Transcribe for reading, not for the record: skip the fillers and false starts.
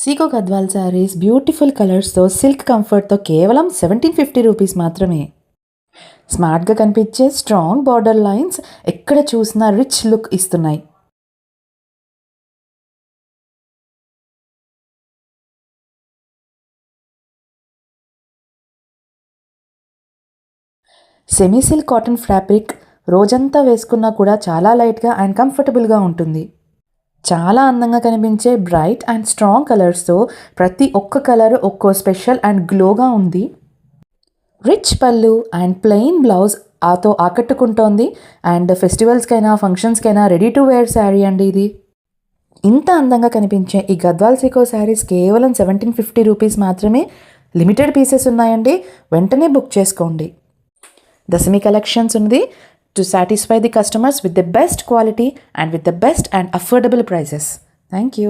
Seeko Gadwal saris beautiful కలర్స్తో silk కంఫర్ట్తో కేవలం 1750 rupees మాత్రమే. స్మార్ట్గా కనిపించే స్ట్రాంగ్ బార్డర్ లైన్స్ ఎక్కడ చూసినా రిచ్ లుక్ ఇస్తున్నాయి. సెమీ సిల్క్ కాటన్ ఫ్యాబ్రిక్ రోజంతా వేసుకున్నా కూడా చాలా లైట్గా అండ్ కంఫర్టబుల్గా ఉంటుంది. చాలా అందంగా కనిపించే బ్రైట్ అండ్ స్ట్రాంగ్ కలర్స్తో ప్రతి ఒక్క కలర్ ఒక్కో స్పెషల్ అండ్ గ్లోగా ఉంది. రిచ్ పళ్ళు అండ్ ప్లెయిన్ బ్లౌజ్ ఆకట్టుకుంటోంది. అండ్ ఫెస్టివల్స్కైనా ఫంక్షన్స్కైనా రెడీ టు వేర్ శారీ అండి ఇది. ఇంత అందంగా కనిపించే ఈ గద్వాల్ సీకో శారీస్ కేవలం 1750 రూపీస్ మాత్రమే. లిమిటెడ్ పీసెస్ ఉన్నాయండి, వెంటనే బుక్ చేసుకోండి. దశమి కలెక్షన్స్ ఉంది to satisfy the customers with the best quality and with the best and affordable prices. Thank you.